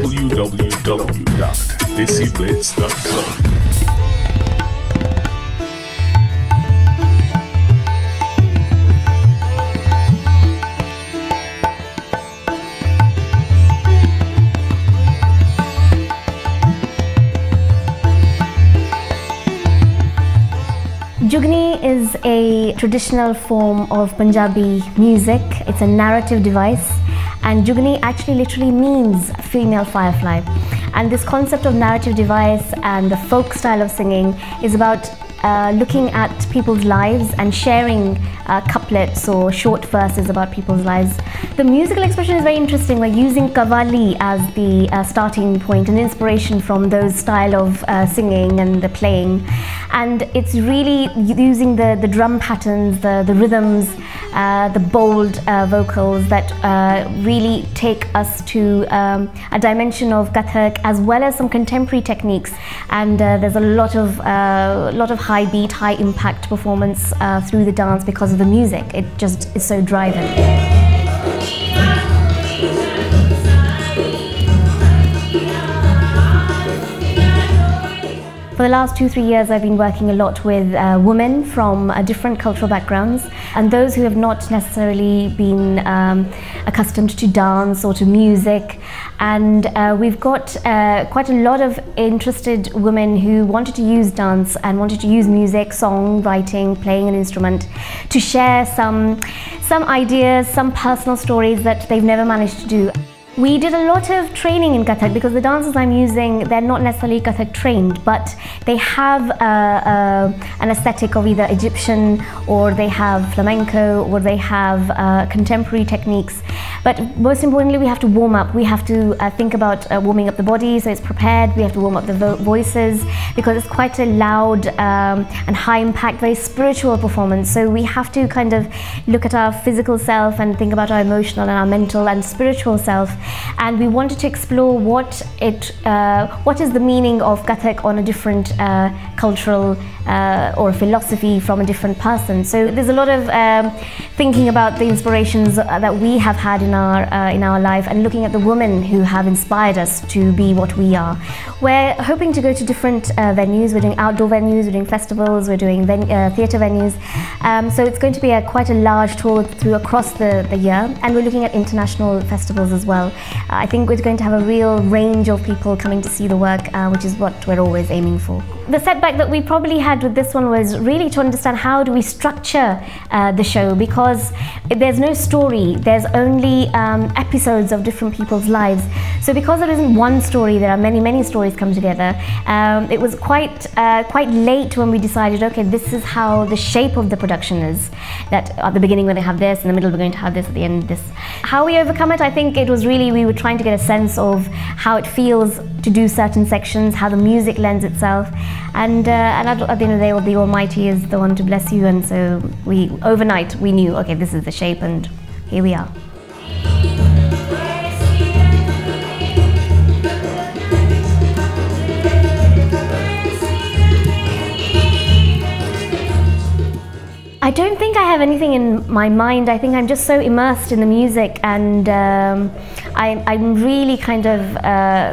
www.DESIblitz.com. Jugni is a traditional form of Punjabi music. It's a narrative device, and Jugni actually literally means female firefly. And this concept of narrative device and the folk style of singing is about looking at people's lives and sharing couplets or short verses about people's lives. The musical expression is very interesting. We're using Qawwali as the starting point and inspiration from those style of singing and the playing. And it's really using the drum patterns, the rhythms, the bold vocals that really take us to a dimension of Kathak as well as some contemporary techniques. And there's a lot of high beat, high impact performance through the dance because of the music. It just is so driving. For the last 2-3 years, I've been working a lot with women from different cultural backgrounds and those who have not necessarily been accustomed to dance or to music. And we've got quite a lot of interested women who wanted to use dance and wanted to use music, song, writing, playing an instrument to share some ideas, some personal stories that they've never managed to do. We did a lot of training in Kathak because the dancers I'm using, they're not necessarily Kathak trained, but they have an aesthetic of either Egyptian or they have flamenco or they have contemporary techniques. But most importantly, we have to warm up. We have to think about warming up the body so it's prepared. We have to warm up the voices because it's quite a loud and high impact, very spiritual performance. So we have to kind of look at our physical self and think about our emotional and our mental and spiritual self. And we wanted to explore what is the meaning of Kathak on a different cultural or philosophy from a different person. So there's a lot of thinking about the inspirations that we have had in our life and looking at the women who have inspired us to be what we are. We're hoping to go to different venues. We're doing outdoor venues, we're doing festivals, we're doing theatre venues. So it's going to be quite a large tour across the year, and we're looking at international festivals as well. I think we're going to have a real range of people coming to see the work, which is what we're always aiming for. The setback that we probably had with this one was really to understand how do we structure the show, because there's no story, there's only episodes of different people's lives. So because there isn't one story, there are many stories come together. It was quite late when we decided, okay, this is how the shape of the production is. That at the beginning we're going to have this, in the middle we're going to have this, at the end this. How we overcome it, I think it was really, we were trying to get a sense of how it feels to do certain sections, how the music lends itself. And at the end of the day, the Almighty is the one to bless you, and so overnight we knew, okay, this is the shape, and here we are. I don't think I have anything in my mind. I think I'm just so immersed in the music, and I'm really kind of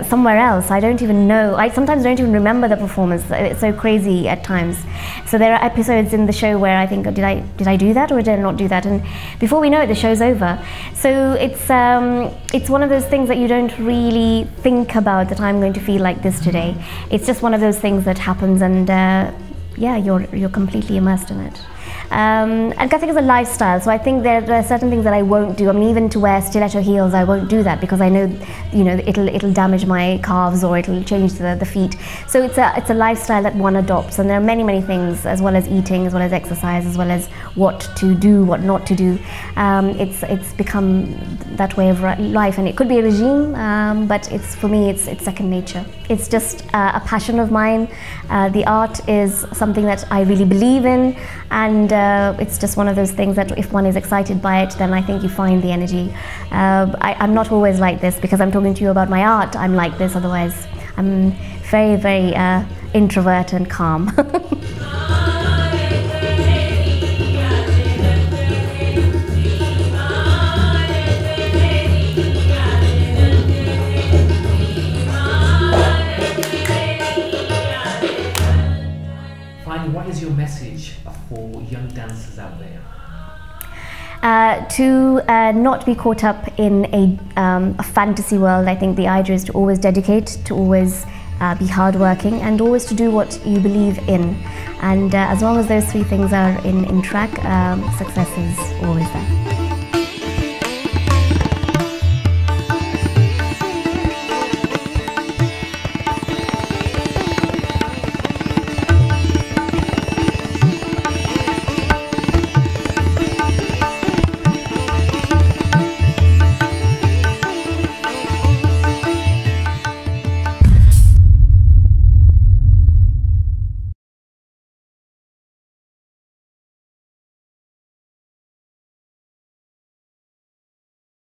somewhere else. I don't even know. I sometimes don't even remember the performance. It's so crazy at times. So there are episodes in the show where I think, did I do that or did I not do that? And before we know it, the show's over. So it's one of those things that you don't really think about, that I'm going to feel like this today. It's just one of those things that happens, and yeah, you're completely immersed in it. And Kathak is a lifestyle, so I think there are certain things that I won't do. I mean, even to wear stiletto heels, I won't do that because I know, it'll damage my calves or it'll change the feet. So it's a lifestyle that one adopts, and there are many things, as well as eating, as well as exercise, as well as what to do, what not to do. It's become that way of life, and it could be a regime, but for me it's second nature. It's just a passion of mine. The art is something that I really believe in, and it's just one of those things that if one is excited by it, then I think you find the energy. I'm not always like this because I'm talking to you about my art. I'm like this, otherwise I'm very introvert and calm. for young dancers out there? To not be caught up in a fantasy world. I think the idea is to always dedicate, to always be hardworking, and always to do what you believe in. And as long as those three things are in track, success is always there.